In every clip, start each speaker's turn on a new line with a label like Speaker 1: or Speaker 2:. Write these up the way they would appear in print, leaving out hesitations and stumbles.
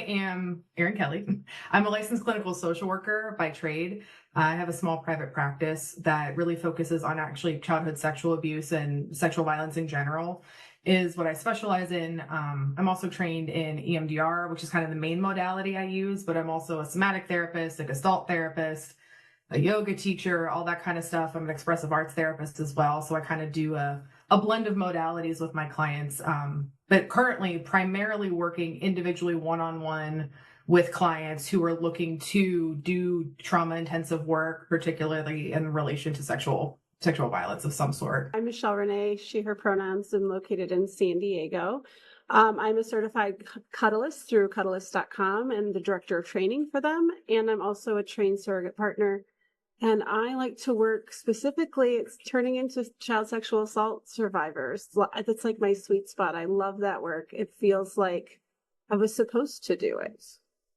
Speaker 1: am Erin Kelly. I'm a licensed clinical social worker by trade. I have a small private practice that really focuses on actually childhood sexual abuse and sexual violence in general is what I specialize in. I'm also trained in EMDR, which is kind of the main modality I use, but I'm also a somatic therapist, a Gestalt therapist, a yoga teacher, all that kind of stuff. I'm an expressive arts therapist as well. So I kind of do a blend of modalities with my clients, but currently primarily working individually one-on-one with clients who are looking to do trauma intensive work, particularly in relation to sexual violence of some sort.
Speaker 2: I'm Renee, she, her pronouns, and located in San Diego. I'm a certified cuddleist through cuddleist.com and the director of training for them. And I'm also a trained surrogate partner. And I like to work specifically, it's turning into child sexual assault survivors. That's like my sweet spot. I love that work. It feels like I was supposed to do it.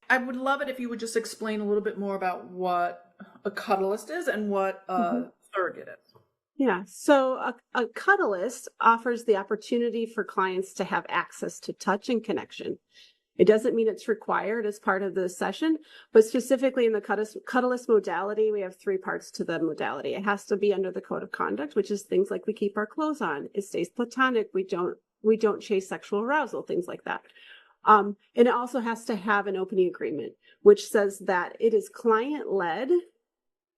Speaker 3: I would love it if you would just explain a little bit more about what a cuddleist is and what a surrogate is.
Speaker 2: Yeah, so a cuddleist offers the opportunity for clients to have access to touch and connection. It doesn't mean it's required as part of the session, but specifically in the cuddleist modality, we have 3 parts to the modality. It has to be under the code of conduct, which is things like we keep our clothes on. It stays platonic. We don't chase sexual arousal, things like that. And it also has to have an opening agreement, which says that it is client-led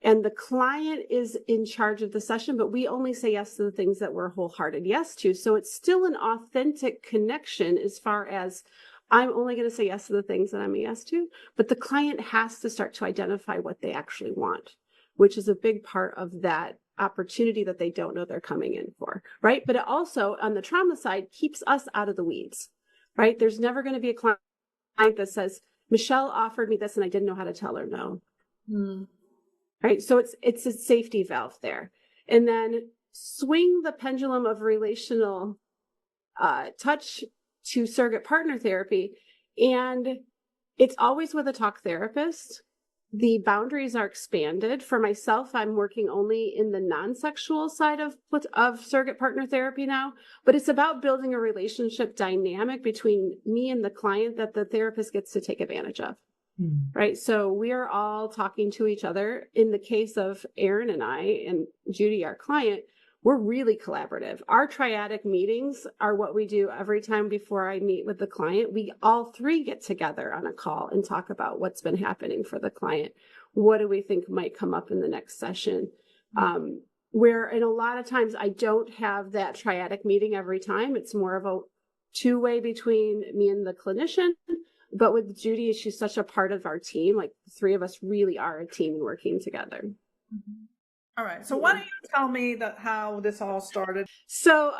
Speaker 2: and the client is in charge of the session, but we only say yes to the things that we're wholehearted yes to. So it's still an authentic connection as far as I'm only going to say yes to the things that I'm a yes to, but the client has to start to identify what they actually want, which is a big part of that opportunity that they don't know they're coming in for, right? But it also, on the trauma side, keeps us out of the weeds, right? There's never going to be a client that says, Michelle offered me this and I didn't know how to tell her no. Right? So it's a safety valve there. And then swing the pendulum of relational touch to surrogate partner therapy. And it's always with a talk therapist. The boundaries are expanded. For myself, I'm working only in the non-sexual side of surrogate partner therapy now, but it's about building a relationship dynamic between me and the client that the therapist gets to take advantage of. Right. So we are all talking to each other. In the case of Erin and I and Judy, our client, we're really collaborative. Our triadic meetings are what we do every time before I meet with the client. We all 3 get together on a call and talk about what's been happening for the client. What do we think might come up in the next session? And a lot of times I don't have that triadic meeting every time. It's more of a 2-way between me and the clinician. But with Judy, she's such a part of our team. Like the 3 of us really are a team working together.
Speaker 3: All right. So why don't you tell me how this all started?
Speaker 2: So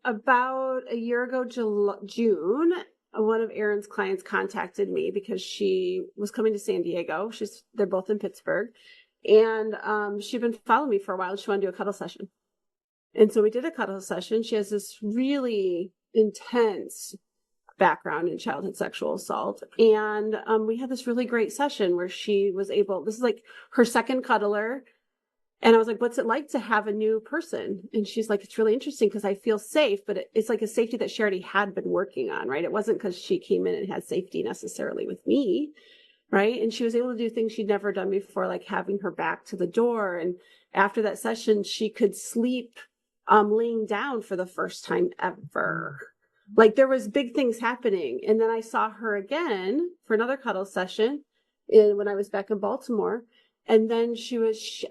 Speaker 2: about a year ago, June, one of Erin's clients contacted me because she was coming to San Diego. They're both in Pittsburgh. And she'd been following me for a while. She wanted to do a cuddle session. And so we did a cuddle session. She has this really intense background in childhood sexual assault. And we had this really great session where she was able, this is like her second cuddler. And I was like, what's it like to have a new person? And she's like, it's really interesting because I feel safe, but it's like a safety that she already had been working on, right? It wasn't because she came in and had safety necessarily with me, right? And she was able to do things she'd never done before, like having her back to the door. And after that session, she could sleep laying down for the first time ever. Like there was big things happening. And then I saw her again for another cuddle session when I was back in Baltimore. And then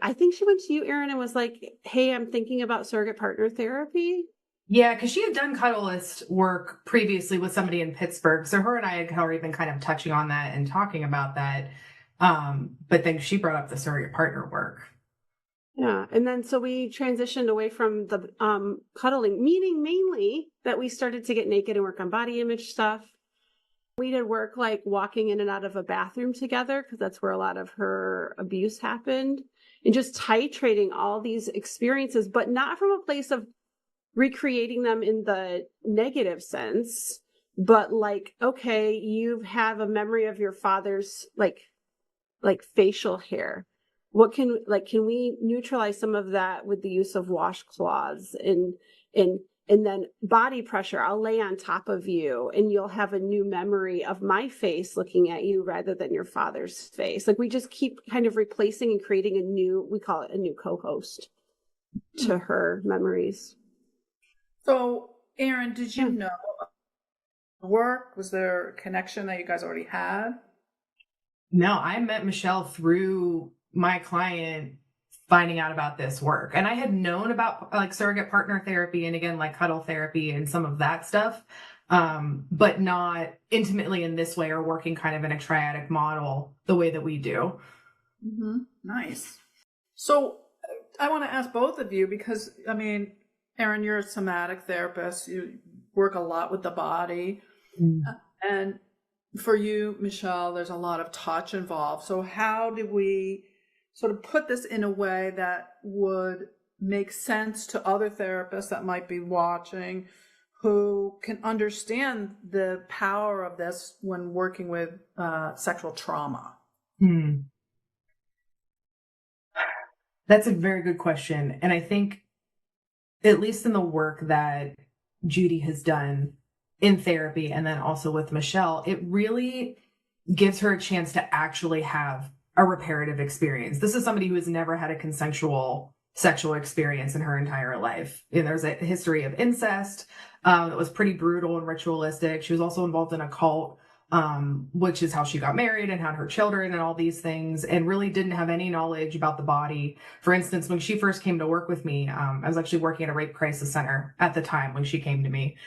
Speaker 2: I think she went to you, Erin, and was like, hey, I'm thinking about surrogate partner therapy.
Speaker 1: Yeah, because she had done cuddleist work previously with somebody in Pittsburgh. So her and I had already been kind of touching on that and talking about that. But then she brought up the surrogate partner work.
Speaker 2: Yeah. And then so we transitioned away from the cuddling, meaning mainly that we started to get naked and work on body image stuff. We did work like walking in and out of a bathroom together because that's where a lot of her abuse happened, and just titrating all these experiences, but not from a place of recreating them in the negative sense, but like, okay, you have a memory of your father's like facial hair. What can we neutralize some of that with the use of washcloths and And then body pressure, I'll lay on top of you and you'll have a new memory of my face looking at you rather than your father's face. Like we just keep kind of replacing and creating a new, we call it a new co-host to her memories.
Speaker 3: So, Erin, did you know work? Was there a connection that you guys already had?
Speaker 1: No, I met Michelle through my client finding out about this work. And I had known about like surrogate partner therapy and again, like cuddle therapy and some of that stuff, but not intimately in this way or working kind of in a triadic model the way that we do.
Speaker 3: Mm-hmm. Nice. So I want to ask both of you because, I mean, Erin, you're a somatic therapist. You work a lot with the body. And for you, Michelle, there's a lot of touch involved. So how did we sort of put this in a way that would make sense to other therapists that might be watching who can understand the power of this when working with sexual trauma?
Speaker 1: That's a very good question. And I think, at least in the work that Judy has done in therapy and then also with Michelle, it really gives her a chance to actually have a reparative experience. This is somebody who has never had a consensual sexual experience in her entire life. And there's a history of incest that was pretty brutal and ritualistic. She was also involved in a cult, which is how she got married and had her children and all these things, and really didn't have any knowledge about the body. For instance, when she first came to work with me, I was actually working at a rape crisis center at the time when she came to me.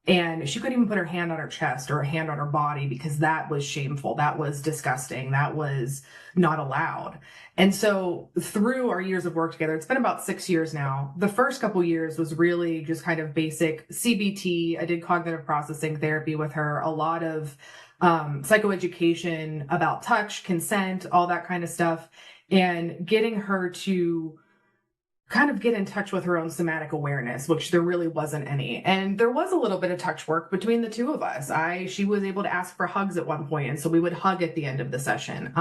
Speaker 1: And she couldn't even put her hand on her chest or a hand on her body because that was shameful. That was disgusting. That was not allowed. And so through our years of work together, it's been about 6 years now. The first couple years was really just kind of basic CBT. I did cognitive processing therapy with her, a lot of psychoeducation about touch, consent, all that kind of stuff, and getting her to kind of get in touch with her own somatic awareness, which there really wasn't any. And there was a little bit of touch work between the two of us. She was able to ask for hugs at one point, and so we would hug at the end of the session.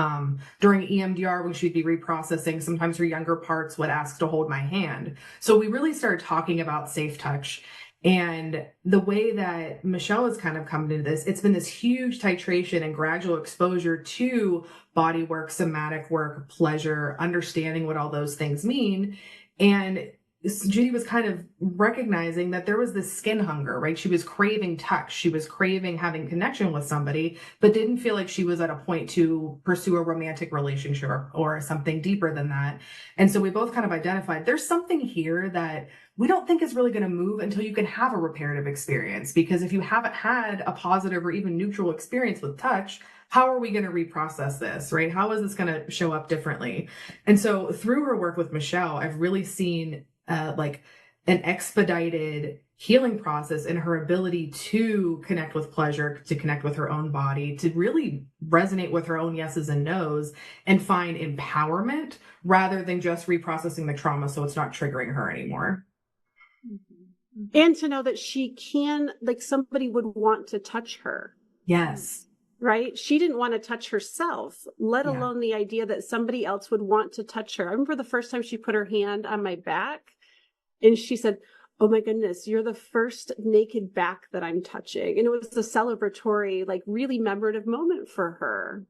Speaker 1: During EMDR, when she'd be reprocessing, sometimes her younger parts would ask to hold my hand. So we really started talking about safe touch. And the way that Michelle has kind of come into this, it's been this huge titration and gradual exposure to body work, somatic work, pleasure, understanding what all those things mean. And Judy was kind of recognizing that there was this skin hunger, right? She was craving touch. She was craving having connection with somebody, but didn't feel like she was at a point to pursue a romantic relationship or something deeper than that. And so we both kind of identified there's something here that we don't think is really going to move until you can have a reparative experience. Because if you haven't had a positive or even neutral experience with touch, how are we going to reprocess this, right? How is this going to show up differently? And so through her work with Michelle, I've really seen like an expedited healing process in her ability to connect with pleasure, to connect with her own body, to really resonate with her own yeses and nos and find empowerment rather than just reprocessing the trauma so it's not triggering her anymore.
Speaker 2: And to know that she can, like somebody would want to touch her.
Speaker 1: Yes.
Speaker 2: Right? She didn't want to touch herself, let alone the idea that somebody else would want to touch her. I remember the first time she put her hand on my back and she said, "Oh my goodness, you're the first naked back that I'm touching." And it was a celebratory, like really memorative moment for her.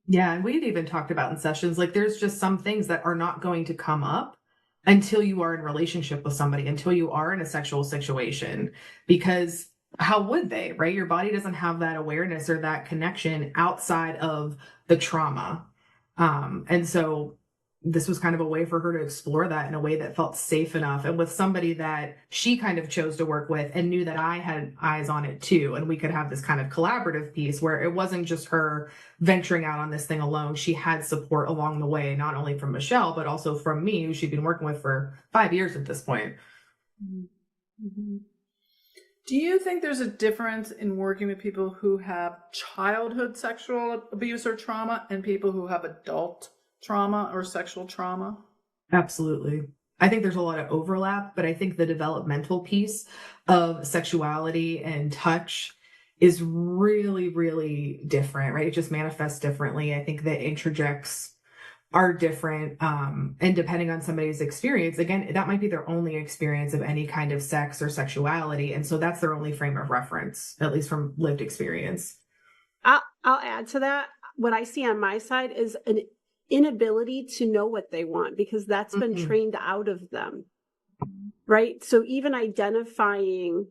Speaker 1: Yeah. And we'd even talked about in sessions, like there's just some things that are not going to come up until you are in relationship with somebody, until you are in a sexual situation, because how would they, right? Your body doesn't have that awareness or that connection outside of the trauma. And so this was kind of a way for her to explore that in a way that felt safe enough and with somebody that she kind of chose to work with and knew that I had eyes on it too. And we could have this kind of collaborative piece where it wasn't just her venturing out on this thing alone. She had support along the way, not only from Michelle, but also from me, who she'd been working with for 5 years at this point.
Speaker 3: Mm-hmm. Do you think there's a difference in working with people who have childhood sexual abuse or trauma and people who have adult trauma or sexual trauma?
Speaker 1: Absolutely. I think there's a lot of overlap, but I think the developmental piece of sexuality and touch is really, really different, right? It just manifests differently. I think that interjects are different. And depending on somebody's experience, again, that might be their only experience of any kind of sex or sexuality. And so that's their only frame of reference, at least from lived experience.
Speaker 2: I'll add to that. What I see on my side is an inability to know what they want, because that's been trained out of them. Right. So even identifying,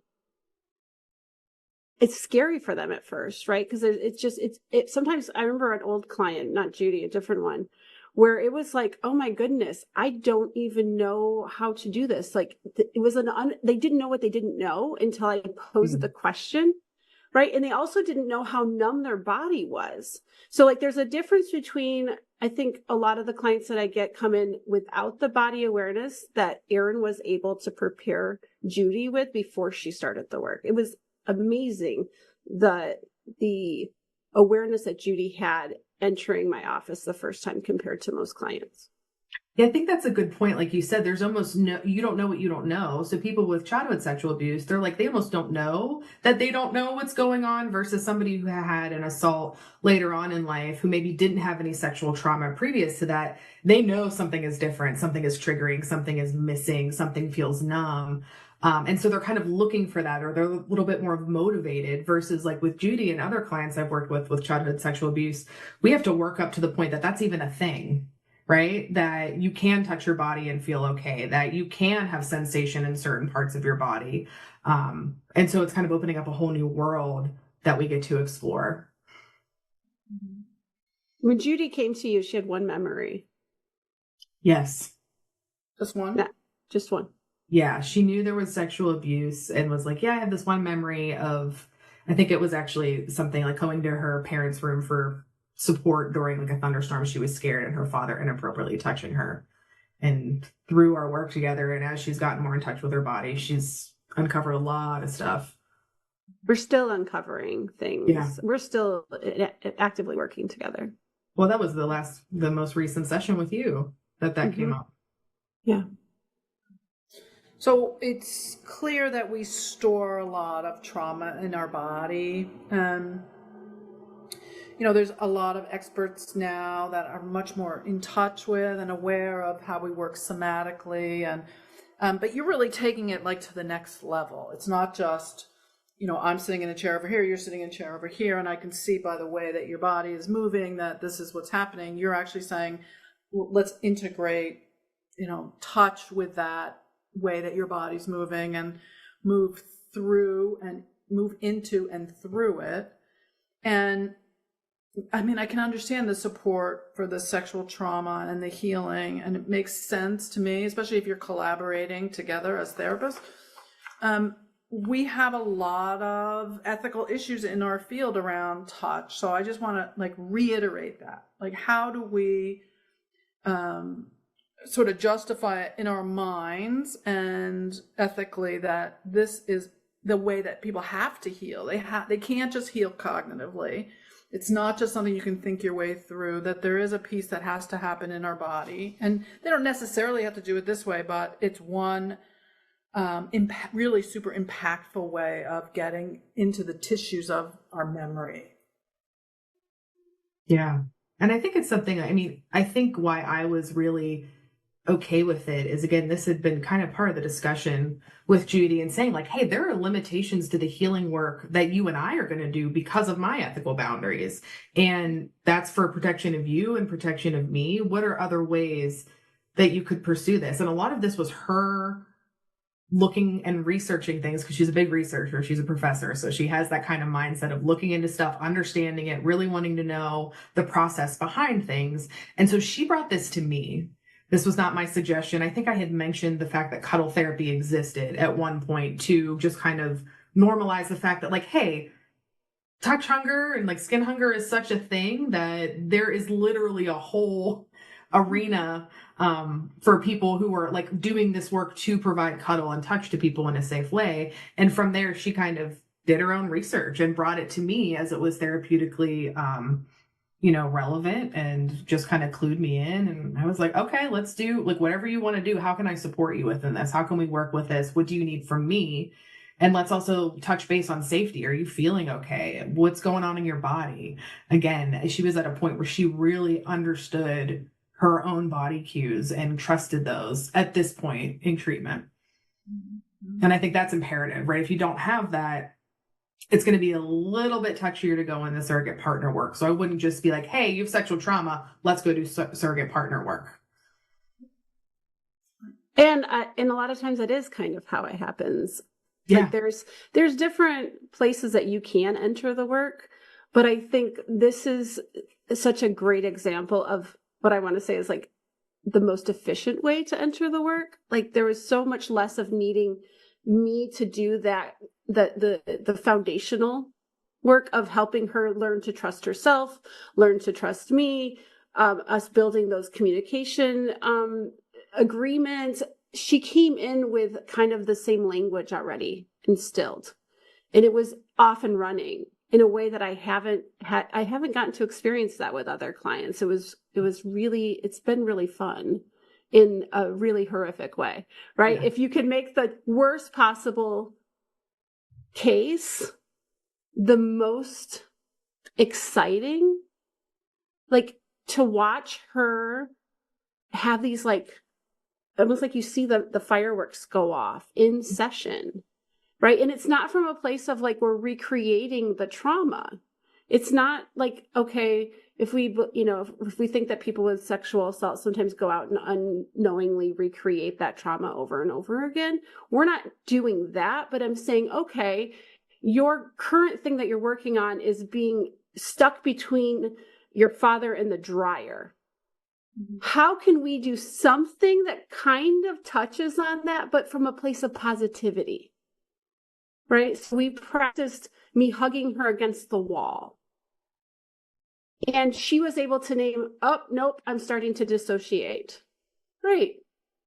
Speaker 2: it's scary for them at first, right? Because it's sometimes, I remember an old client, not Judy, a different one, where it was like, oh my goodness, I don't even know how to do this. Like it was they didn't know what they didn't know until I posed the question. Right. And they also didn't know how numb their body was. So like there's a difference between, I think a lot of the clients that I get come in without the body awareness that Erin was able to prepare Judy with before she started the work. It was amazing the awareness that Judy had entering my office the first time compared to most clients.
Speaker 1: Yeah, I think that's a good point. Like you said, there's almost you don't know what you don't know. So people with childhood sexual abuse, they almost don't know that they don't know what's going on, versus somebody who had an assault later on in life, who maybe didn't have any sexual trauma previous to that. They know something is different, something is triggering, something is missing, something feels numb. And so they're kind of looking for that, or they're a little bit more motivated, versus like with Judy and other clients I've worked with childhood sexual abuse, we have to work up to the point that that's even a thing. Right? That you can touch your body and feel okay, that you can have sensation in certain parts of your body. And so it's kind of opening up a whole new world that we get to explore.
Speaker 2: When Judy came to you, she had one memory.
Speaker 1: Yes.
Speaker 3: Just one?
Speaker 2: Yeah, just one.
Speaker 1: Yeah. She knew there was sexual abuse and was like, yeah, I have this one memory of, I think it was actually something like going to her parents' room for support during like a thunderstorm. She was scared, and her father inappropriately touching her. And through our work together, and as she's gotten more in touch with her body, she's uncovered a lot of stuff.
Speaker 2: We're still uncovering things. Yeah. We're still actively working together.
Speaker 1: Well, that was the most recent session with you that came up.
Speaker 2: Yeah.
Speaker 3: So it's clear that we store a lot of trauma in our body. There's a lot of experts now that are much more in touch with and aware of how we work somatically. But you're really taking it like to the next level. It's not just, I'm sitting in a chair over here, you're sitting in a chair over here, and I can see by the way that your body is moving that this is what's happening. You're actually saying, well, let's integrate, touch with that way that your body's moving, and move through and move into and through it. And I mean, I can understand the support for the sexual trauma and the healing, and it makes sense to me, especially if you're collaborating together as therapists. We have a lot of ethical issues in our field around touch. So I just want to reiterate that. How do we sort of justify it in our minds and ethically that this is the way that people have to heal? They can't just heal cognitively. It's not just something you can think your way through, that there is a piece that has to happen in our body. And they don't necessarily have to do it this way, but it's one really super impactful way of getting into the tissues of our memory.
Speaker 1: Yeah. And I think it's something, I think why I was really okay with it is, again, this had been kind of part of the discussion with Judy, and saying hey, there are limitations to the healing work that you and I are going to do because of my ethical boundaries. And that's for protection of you and protection of me. What are other ways that you could pursue this? And a lot of this was her looking and researching things, because she's a big researcher. She's a professor. So she has that kind of mindset of looking into stuff, understanding it, really wanting to know the process behind things. And so she brought this to me. This was not my suggestion. I think I had mentioned the fact that cuddle therapy existed at one point to just kind of normalize the fact that hey, touch hunger and skin hunger is such a thing that there is literally a whole arena for people who are doing this work to provide cuddle and touch to people in a safe way. And from there, she kind of did her own research and brought it to me as it was therapeutically relevant, and just kind of clued me in. And I was like, okay, let's do whatever you want to do. How can I support you within this? How can we work with this? What do you need from me? And let's also touch base on safety. Are you feeling okay? What's going on in your body? Again, she was at a point where she really understood her own body cues and trusted those at this point in treatment. And I think that's imperative, right? If you don't have that, it's going to be a little bit touchier to go in the surrogate partner work. So I wouldn't just be like, hey, you have sexual trauma, let's go do surrogate partner work.
Speaker 2: And a lot of times that is kind of how it happens.
Speaker 1: Yeah.
Speaker 2: Like there's different places that you can enter the work, but I think this is such a great example of what I want to say is like the most efficient way to enter the work. Like there was so much less of needing me to do that, the foundational work of helping her learn to trust herself, learn to trust me, us building those communication agreements. She came in with kind of the same language already instilled, and it was off and running in a way that I haven't gotten to experience that with other clients. It's been really fun in a really horrific way, right?
Speaker 1: Yeah.
Speaker 2: If you can make the worst possible case the most exciting, like to watch her have these like, almost like you see the fireworks go off in session, right? And it's not from a place of like, we're recreating the trauma. It's not like, okay, if we think that people with sexual assault sometimes go out and unknowingly recreate that trauma over and over again, we're not doing that. But I'm saying, okay, your current thing that you're working on is being stuck between your father and the dryer. How can we do something that kind of touches on that, but from a place of positivity, right? So we practiced me hugging her against the wall. And she was able to name, oh, nope, I'm starting to dissociate. Great.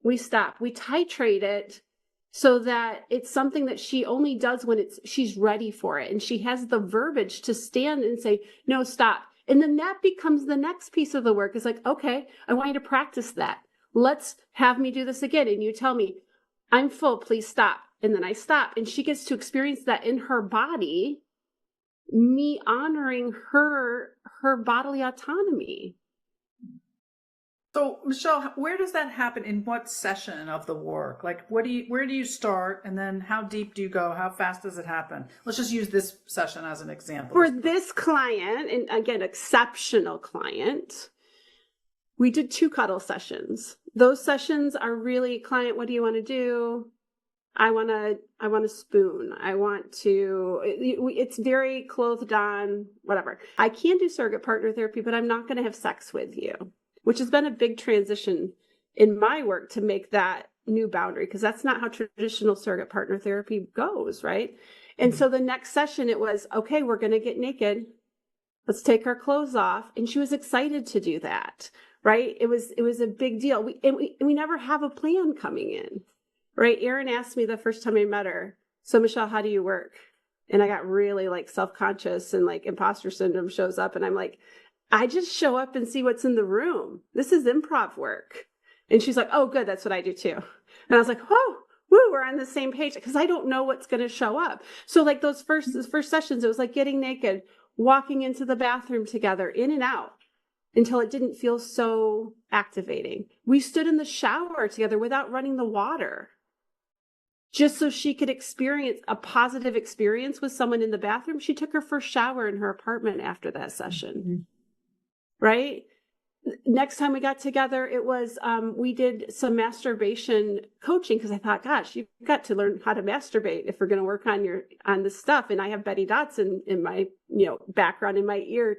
Speaker 2: We stop. We titrate it so that it's something that she only does when she's ready for it. And she has the verbiage to stand and say, no, stop. And then that becomes the next piece of the work. Is like, okay, I want you to practice that. Let's have me do this again. And you tell me, I'm full, please stop. And then I stop. And she gets to experience that in her body, me honoring her bodily autonomy.
Speaker 3: So, Michelle, where does that happen? In what session of the work? Like, where do you start, and then how deep do you go? How fast does it happen? Let's just use this session as an example.
Speaker 2: For this client, and again, exceptional client, we did 2 cuddle sessions. Those sessions are really, client, what do you want to do? I want to spoon. I want to, it's very clothed on, whatever. I can do surrogate partner therapy, but I'm not going to have sex with you, which has been a big transition in my work to make that new boundary, because that's not how traditional surrogate partner therapy goes, right? And so the next session, it was, okay, we're going to get naked. Let's take our clothes off. And she was excited to do that, right? It was a big deal. We never have a plan coming in. Right. Erin asked me the first time I met her, so Michelle, how do you work? And I got really like self-conscious, and like imposter syndrome shows up. And I'm like, I just show up and see what's in the room. This is improv work. And she's like, oh, good. That's what I do too. And I was like, oh, woo, we're on the same page, because I don't know what's going to show up. So like those first sessions, it was like getting naked, walking into the bathroom together, in and out, until it didn't feel so activating. We stood in the shower together without running the water, just so she could experience a positive experience with someone in the bathroom. She took her first shower in her apartment after that session, right? Next time we got together, it was, we did some masturbation coaching, because I thought, gosh, you've got to learn how to masturbate if we're going to work on this stuff. And I have Betty Dots in my, background in my ear,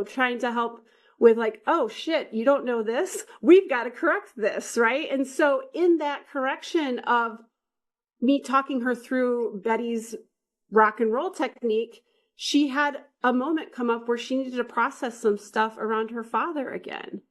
Speaker 2: trying to help with like, oh shit, you don't know this. We've got to correct this, right? And so in that correction of me talking her through Betty's rock and roll technique, she had a moment come up where she needed to process some stuff around her father again.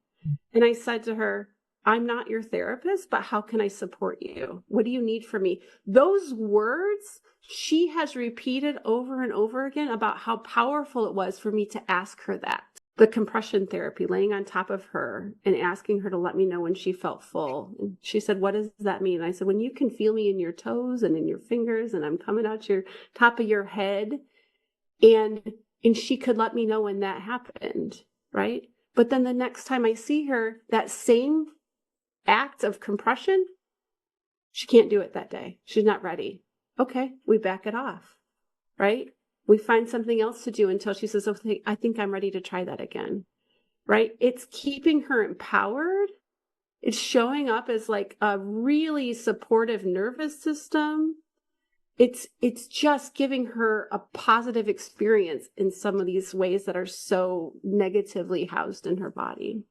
Speaker 2: And I said to her, I'm not your therapist, but how can I support you? What do you need from me? Those words she has repeated over and over again about how powerful it was for me to ask her that. The compression therapy, laying on top of her and asking her to let me know when she felt full. And she said, what does that mean? And I said, when you can feel me in your toes and in your fingers, and I'm coming out your top of your head. And she could let me know when that happened, right? But then the next time I see her, that same act of compression, she can't do it that day. She's not ready. Okay, we back it off, right? We find something else to do until she says, okay, I think I'm ready to try that again, right? It's keeping her empowered. It's showing up as like a really supportive nervous system. It's just giving her a positive experience in some of these ways that are so negatively housed in her body.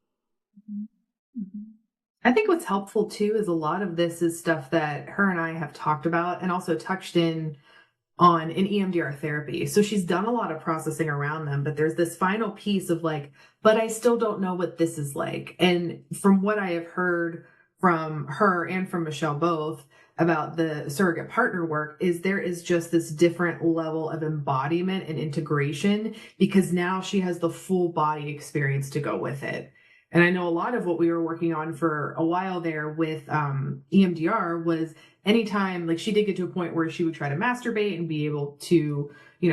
Speaker 1: I think what's helpful too is a lot of this is stuff that her and I have talked about and also touched on in EMDR therapy. So she's done a lot of processing around them, but there's this final piece of like, but I still don't know what this is like. And from what I have heard from her and from Michelle both about the surrogate partner work is there is just this different level of embodiment and integration because now she has the full body experience to go with it. And I know a lot of what we were working on for a while there with EMDR was anytime, like she did get to a point where she would try to masturbate and be able to,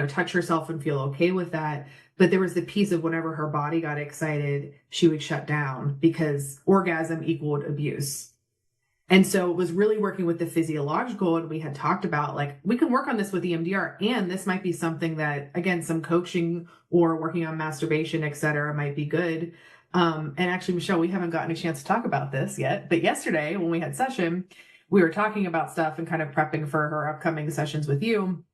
Speaker 1: touch herself and feel okay with that. But there was the piece of whenever her body got excited, she would shut down because orgasm equaled abuse. And so it was really working with the physiological. And we had talked about like, we can work on this with EMDR. And this might be something that, again, some coaching or working on masturbation, et cetera, might be good. And actually, Michelle, we haven't gotten a chance to talk about this yet. But yesterday when we had session, we were talking about stuff and kind of prepping for her upcoming sessions with you.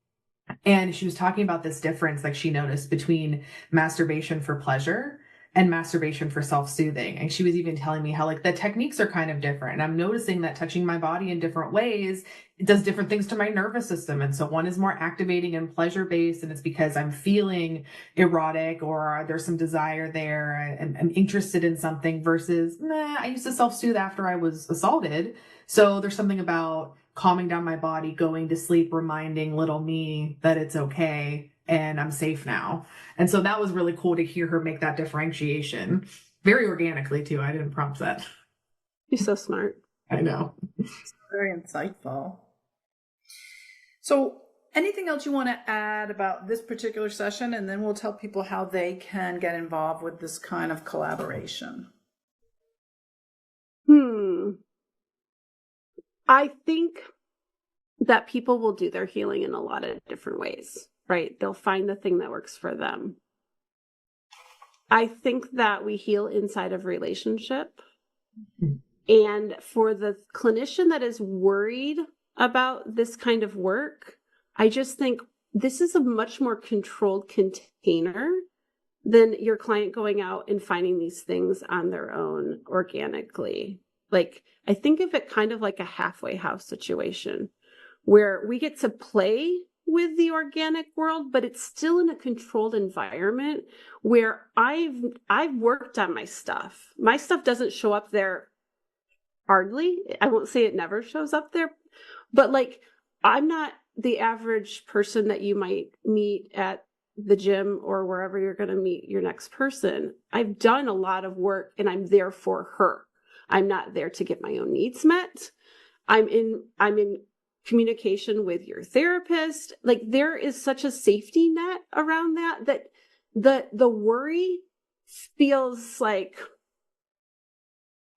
Speaker 1: And she was talking about this difference like she noticed between masturbation for pleasure and masturbation for self-soothing. And she was even telling me how like the techniques are kind of different. And I'm noticing that touching my body in different ways, it does different things to my nervous system. And so one is more activating and pleasure-based, and it's because I'm feeling erotic or there's some desire there. I'm interested in something versus, I used to self-soothe after I was assaulted. So there's something about calming down my body, going to sleep, reminding little me that it's okay and I'm safe now. And so that was really cool to hear her make that differentiation very organically too. I didn't prompt that.
Speaker 2: You're so smart.
Speaker 1: I know.
Speaker 3: Very insightful. So anything else you want to add about this particular session? And then we'll tell people how they can get involved with this kind of collaboration.
Speaker 2: I think that people will do their healing in a lot of different ways, right? They'll find the thing that works for them. I think that we heal inside of relationship. And for the clinician that is worried about this kind of work, I just think this is a much more controlled container than your client going out and finding these things on their own organically. Like, I think of it kind of like a halfway house situation where we get to play with the organic world, but it's still in a controlled environment where I've worked on my stuff. My stuff doesn't show up there hardly. I won't say it never shows up there, but like, I'm not the average person that you might meet at the gym or wherever you're going to meet your next person. I've done a lot of work and I'm there for her. I'm not there to get my own needs met. I'm in communication with your therapist. Like, there is such a safety net around that the worry feels like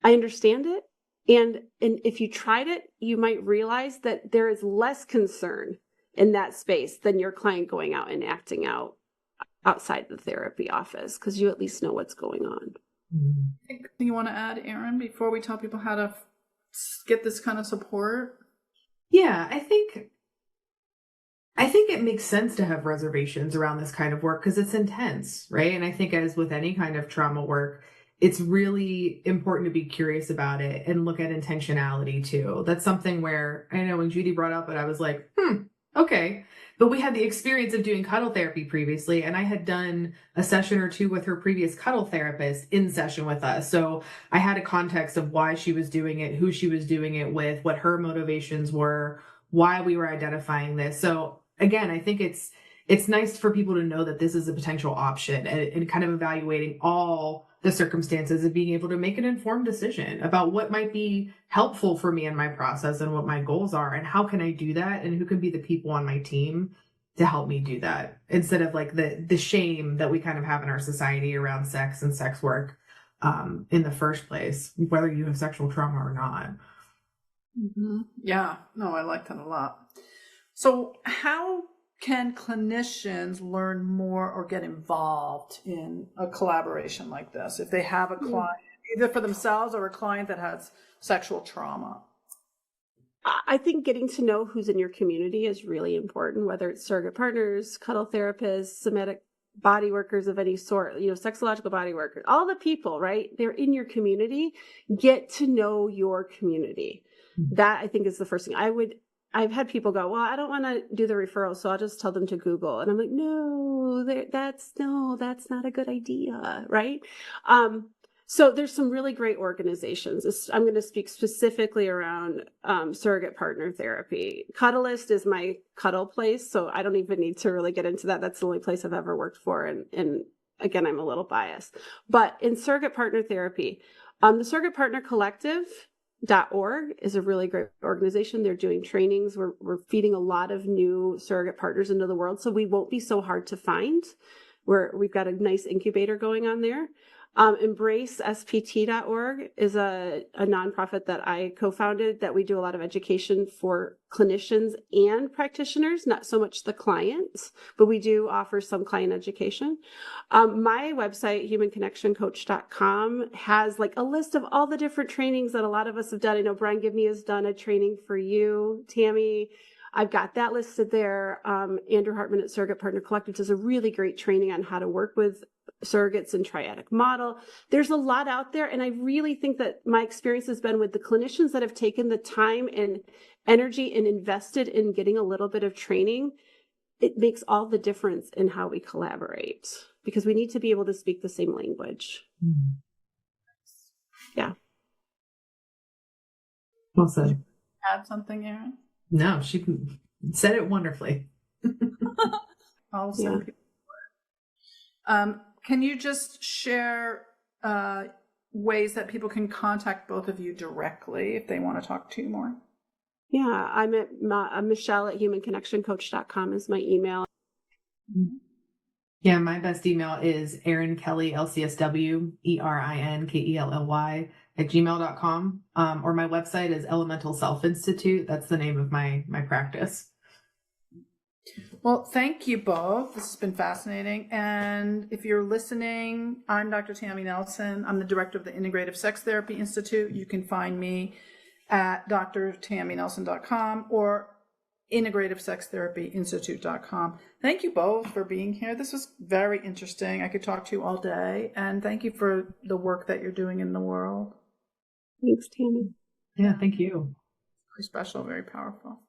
Speaker 2: I understand it. And if you tried it, you might realize that there is less concern in that space than your client going out and acting out outside the therapy office, because you at least know what's going on.
Speaker 3: Anything you want to add, Erin, before we tell people how to get this kind of support?
Speaker 1: Yeah, I think it makes sense to have reservations around this kind of work because it's intense, right? And I think as with any kind of trauma work, it's really important to be curious about it and look at intentionality too. That's something where I know when Judy brought up it, I was like, okay. But we had the experience of doing cuddle therapy previously, and I had done a session or two with her previous cuddle therapist in session with us. So I had a context of why she was doing it, who she was doing it with, what her motivations were, why we were identifying this. So again, I think it's nice for people to know that this is a potential option and kind of evaluating all the circumstances of being able to make an informed decision about what might be helpful for me in my process and what my goals are and how can I do that and who can be the people on my team to help me do that, instead of like the shame that we kind of have in our society around sex and sex work. in the first place, whether you have sexual trauma or not.
Speaker 3: Mm-hmm. Yeah, no, I like that a lot. So how can clinicians learn more or get involved in a collaboration like this if they have a client, either for themselves or a client that has sexual trauma?
Speaker 2: I think getting to know who's in your community is really important, whether it's surrogate partners, cuddle therapists, somatic body workers of any sort, sexological body workers, all the people, right? They're in your community. Get to know your community. That I think is the first thing. I've had people go, well, I don't want to do the referral, so I'll just tell them to Google. And I'm like, no, that's not a good idea, right? So there's some really great organizations. I'm going to speak specifically around surrogate partner therapy. Cuddleist is my cuddle place, so I don't even need to really get into that. That's the only place I've ever worked for. And again, I'm a little biased. But in surrogate partner therapy, the Surrogate Partner Collective.org is a really great organization. They're doing trainings. We're feeding a lot of new surrogate partners into the world, so we won't be so hard to find. We've got a nice incubator going on there. EmbraceSPT.org is a nonprofit that I co-founded that we do a lot of education for clinicians and practitioners, not so much the clients, but we do offer some client education. My website, humanconnectioncoach.com, has like a list of all the different trainings that a lot of us have done. I know Brian Gibney has done a training for you, Tammy. I've got that listed there. Andrew Hartman at Surrogate Partner Collective does a really great training on how to work with surrogates and triadic model. There's a lot out there. And I really think that my experience has been with the clinicians that have taken the time and energy and invested in getting a little bit of training. It makes all the difference in how we collaborate because we need to be able to speak the same language.
Speaker 1: Mm-hmm.
Speaker 2: Yeah.
Speaker 1: Well said.
Speaker 3: Add something, Erin?
Speaker 1: No, she said it wonderfully.
Speaker 3: I'll send people. Can you just share ways that people can contact both of you directly if they want to talk to you more?
Speaker 2: Yeah, I'm at Michelle at humanconnectioncoach.com is my email.
Speaker 1: Yeah, my best email is Erin Kelly, LCSW, ERINKELLY @gmail.com. Or my website is Elemental Self Institute. That's the name of my practice.
Speaker 3: Well, thank you both. This has been fascinating. And if you're listening, I'm Dr. Tammy Nelson. I'm the director of the Integrative Sex Therapy Institute. You can find me at drtammynelson.com or integrativesextherapyinstitute.com. Thank you both for being here. This was very interesting. I could talk to you all day. And thank you for the work that you're doing in the world.
Speaker 2: Thanks, Tammy.
Speaker 1: Yeah, thank you.
Speaker 3: Very special, very powerful.